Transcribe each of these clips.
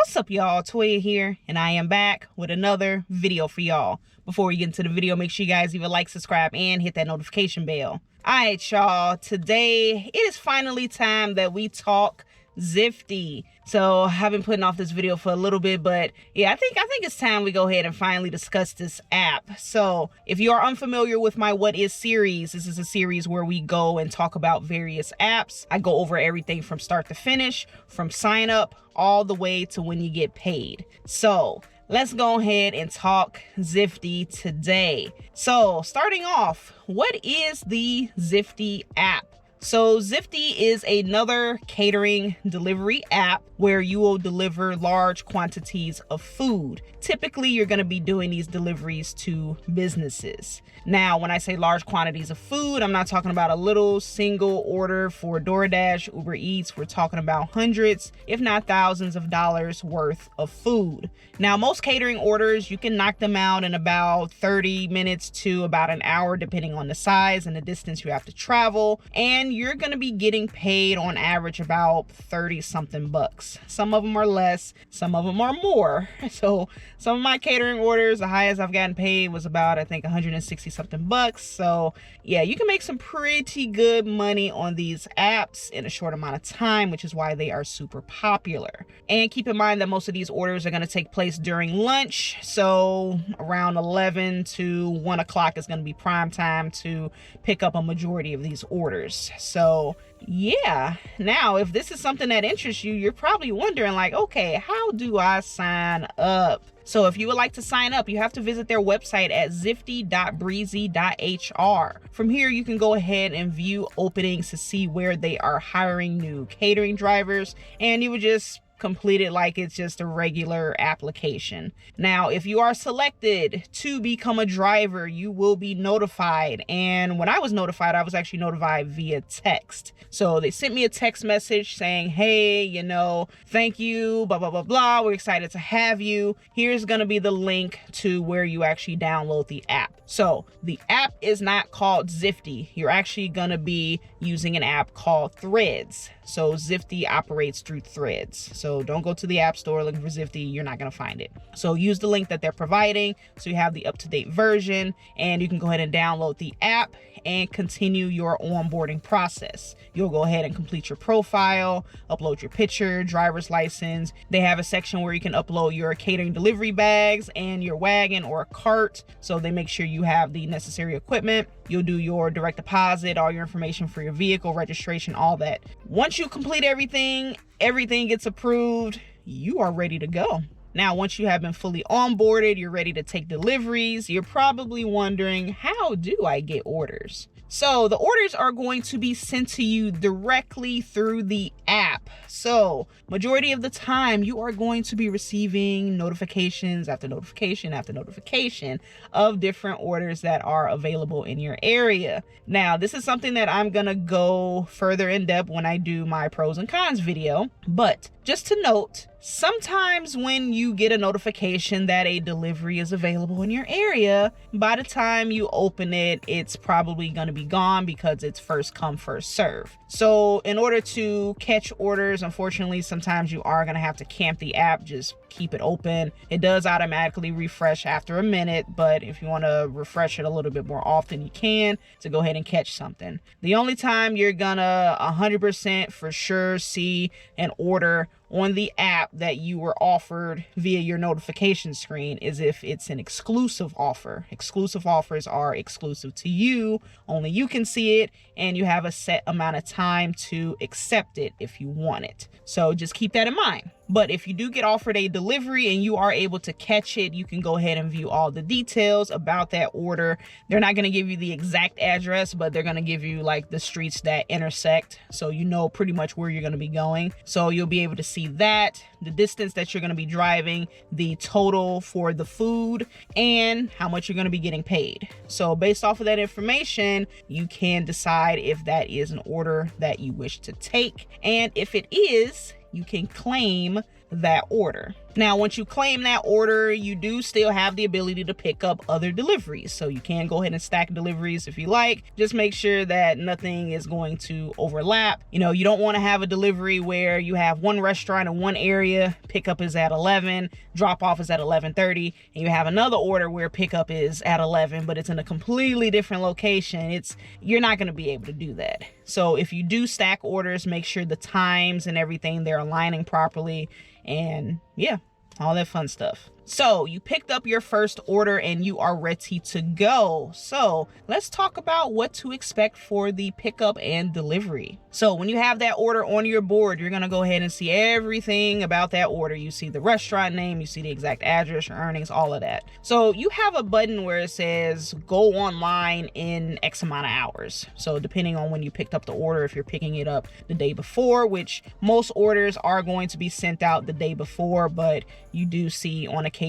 What's up, y'all? Toya here, and I am back with another video for y'all. Before we get into the video, make sure you guys either like, subscribe, and hit that notification bell. Alright, y'all. Today, it is finally time that we talk Zifty. So I've been putting off this video for a little bit, but yeah, I think it's time we go ahead and finally discuss this app. So if you are unfamiliar with my What Is series, this is a series where we go and talk about various apps. I go over everything from start to finish, from sign up all the way to when you get paid. So let's go ahead and talk Zifty today. So starting off, what is the Zifty app? So Zifty is another catering delivery app where you will deliver large quantities of food. Typically, you're going to be doing these deliveries to businesses. Now, when I say large quantities of food, I'm not talking about a little single order for DoorDash, Uber Eats. We're talking about hundreds, if not thousands of dollars worth of food. Now, most catering orders, you can knock them out in about 30 minutes to about an hour, depending on the size and the distance you have to travel. And you're going to be getting paid on average about 30 something bucks. Some of them are less, some of them are more. So some of my catering orders, the highest I've gotten paid was about, I think, 160 something bucks. So yeah, you can make some pretty good money on these apps in a short amount of time, which is why they are super popular. And keep in mind that most of these orders are going to take place during lunch. So around 11 to 1 o'clock is going to be prime time to pick up a majority of these orders. So yeah, now if this is something that interests you, you're probably wondering like, okay, how do I sign up? So if you would like to sign up, you have to visit their website at zifty.breezy.hr. From here, you can go ahead and view openings to see where they are hiring new catering drivers, and you would just complete it like it's just a regular application. Now, if you are selected to become a driver, you will be notified. And when I was notified, I was actually notified via text. So they sent me a text message saying, hey, thank you, blah, blah, blah, blah. We're excited to have you. Here's going to be the link to where you actually download the app. So the app is not called Zifty. You're actually going to be using an app called Threads. So Zifty operates through Threads. So don't go to the App Store looking for Zifty. You're not going to find it. So use the link that they're providing so you have the up-to-date version, and you can go ahead and download the app and continue your onboarding process. You'll go ahead and complete your profile, upload your picture, driver's license. They have a section where you can upload your catering delivery bags and your wagon or a cart. So they make sure you have the necessary equipment. You'll do your direct deposit, all your information for your vehicle, registration, all that. Once you complete everything gets approved, you are ready to go. Now, once you have been fully onboarded, you're ready to take deliveries. You're probably wondering, how do I get orders? So the orders are going to be sent to you directly through the app. So majority of the time, you are going to be receiving notifications after notification after notification of different orders that are available in your area. Now, this is something that I'm gonna go further in depth when I do my pros and cons video. But just to note, sometimes when you get a notification that a delivery is available in your area, by the time you open it, it's probably going to be gone because it's first come, first serve. So in order to catch orders, unfortunately, sometimes you are going to have to camp the app, just keep it open. It does automatically refresh after a minute, but if you want to refresh it a little bit more often, you can to go ahead and catch something. The only time you're gonna 100% for sure see an order on the app that you were offered via your notification screen is if it's an exclusive offer. Exclusive offers are exclusive to you, only you can see it, and you have a set amount of time to accept it if you want it. So just keep that in mind. But if you do get offered a delivery and you are able to catch it, you can go ahead and view all the details about that order. They're not going to give you the exact address, but they're going to give you like the streets that intersect. So you know pretty much where you're going to be going. So you'll be able to see that, the distance that you're going to be driving, the total for the food, and how much you're going to be getting paid. So based off of that information, you can decide if that is an order that you wish to take. And if it is, you can claim that order. Now, once you claim that order, you do still have the ability to pick up other deliveries. So you can go ahead and stack deliveries if you like. Just make sure that nothing is going to overlap. You know, you don't want to have a delivery where you have one restaurant in one area, pickup is at 11, drop off is at 11:30, and you have another order where pickup is at 11, but it's in a completely different location. You're not going to be able to do that. So if you do stack orders, make sure the times and everything, they're aligning properly, and yeah, all that fun stuff. So you picked up your first order and you are ready to go. So let's talk about what to expect for the pickup and delivery. So when you have that order on your board, you're going to go ahead and see everything about that order. You see the restaurant name, you see the exact address, your earnings, all of that. So you have a button where it says go online in X amount of hours. So depending on when you picked up the order, if you're picking it up the day before, which most orders are going to be sent out the day before, but you do see on occasion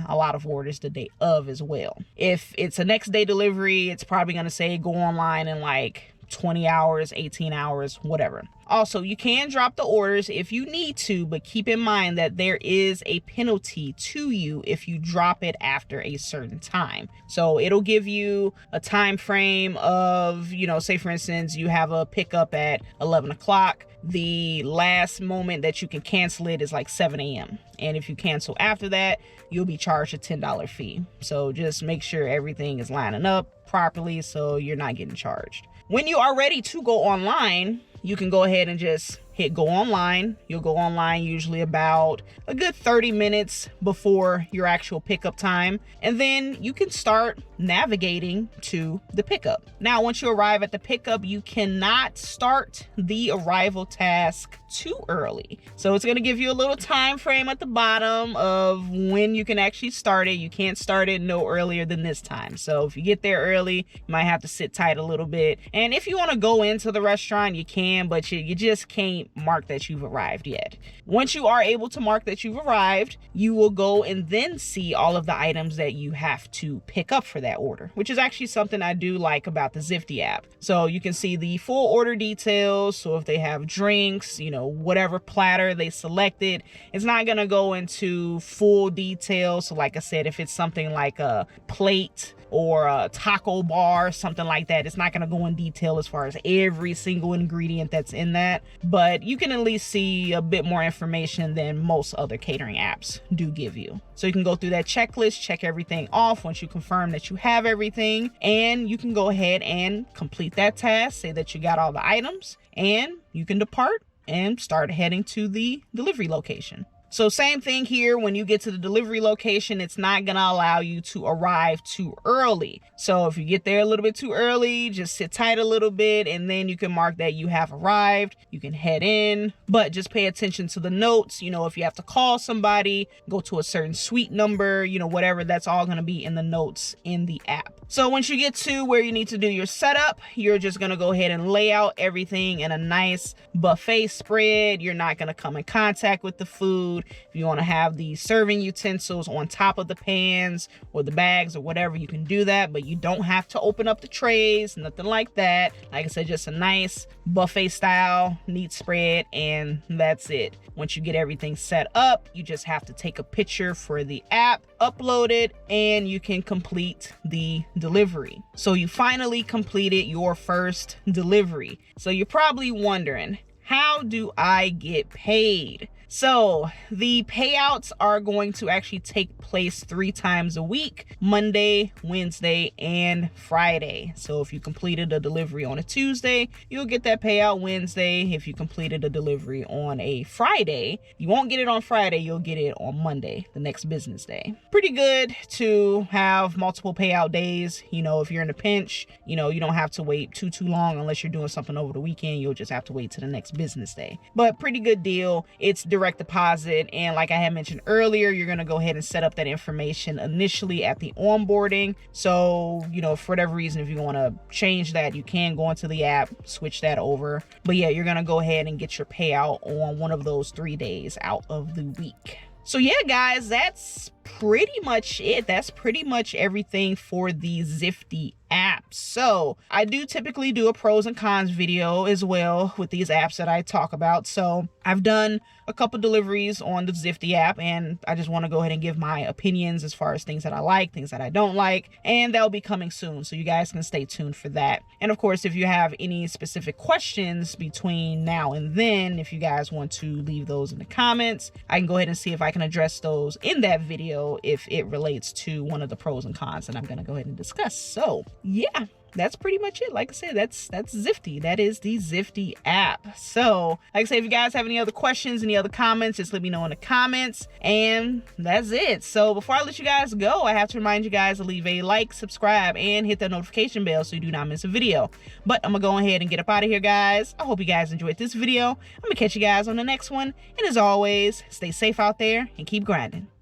a lot of orders the day of as well. If it's a next day delivery, it's probably going to say go online in like 20 hours, 18 hours, whatever. Also, you can drop the orders if you need to, but keep in mind that there is a penalty to you if you drop it after a certain time. So it'll give you a time frame of, you know, say for instance, you have a pickup at 11 o'clock. The last moment that you can cancel it is like 7 a.m. And if you cancel after that, you'll be charged a $10 fee. So just make sure everything is lining up properly so you're not getting charged. When you are ready to go online, you can go ahead and just hit go online. You'll go online usually about a good 30 minutes before your actual pickup time. And then you can start navigating to the pickup. Now, once you arrive at the pickup, you cannot start the arrival task too early. So it's going to give you a little time frame at the bottom of when you can actually start it. You can't start it no earlier than this time. So if you get there early, you might have to sit tight a little bit. And if you want to go into the restaurant, you can, but you just can't mark that you've arrived yet. Once you are able to mark that you've arrived, you will go and then see all of the items that you have to pick up for that order, which is actually something I do like about the Zifty app. So you can see the full order details. So if they have drinks, you know, whatever platter they selected, it's not going to go into full detail. So like I said, if it's something like a plate or a taco bar, something like that, it's not going to go in detail as far as every single ingredient that's in that, but you can at least see a bit more information than most other catering apps do give you. So you can go through that checklist, check everything off once you confirm that you have everything, and you can go ahead and complete that task, say that you got all the items, and you can depart and start heading to the delivery location. So same thing here, when you get to the delivery location, it's not going to allow you to arrive too early. So if you get there a little bit too early, just sit tight a little bit, and then you can mark that you have arrived. You can head in, but just pay attention to the notes. You know, if you have to call somebody, go to a certain suite number, you know, whatever, that's all going to be in the notes in the app. So once you get to where you need to do your setup, you're just going to go ahead and lay out everything in a nice buffet spread. You're not going to come in contact with the food. If you want to have the serving utensils on top of the pans or the bags or whatever, you can do that, but you don't have to open up the trays, nothing like that. Like I said, just a nice buffet style, neat spread, and that's it. Once you get everything set up, you just have to take a picture for the app, upload it, and you can complete the delivery. So you finally completed your first delivery. So you're probably wondering, how do I get paid? So the payouts are going to actually take place 3 times a week, Monday, Wednesday, and Friday. So if you completed a delivery on a Tuesday, you'll get that payout Wednesday. If you completed a delivery on a Friday, you won't get it on Friday, you'll get it on Monday, the next business day. Pretty good to have multiple payout days. You know, if you're in a pinch, you know, you don't have to wait too long unless you're doing something over the weekend. You'll just have to wait to the next business day. But pretty good deal. It's direct deposit, and like I had mentioned earlier, you're going to go ahead and set up that information initially at the onboarding. So, you know, for whatever reason, if you want to change that, you can go into the app, switch that over. But yeah, you're going to go ahead and get your payout on one of those 3 days out of the week. So yeah, guys, that's pretty much it. That's pretty much everything for the Zifty apps. So I do typically do a pros and cons video as well with these apps that I talk about. So I've done a couple deliveries on the Zifty app, and I just want to go ahead and give my opinions as far as things that I like, things that I don't like, and that'll be coming soon, so you guys can stay tuned for that. And of course, if you have any specific questions between now and then, if you guys want to leave those in the comments, I can go ahead and see if I can address those in that video if it relates to one of the pros and cons that I'm going to go ahead and discuss. So yeah, that's pretty much it. Like I said, that's Zifty. That is the Zifty app. So like I say, if you guys have any other questions, any other comments, just let me know in the comments. And that's it. So before I let you guys go, I have to remind you guys to leave a like, subscribe, and hit that notification bell so you do not miss a video. But I'm gonna go ahead and get up out of here, guys. I hope you guys enjoyed this video. I'm gonna catch you guys on the next one. And as always, stay safe out there and keep grinding.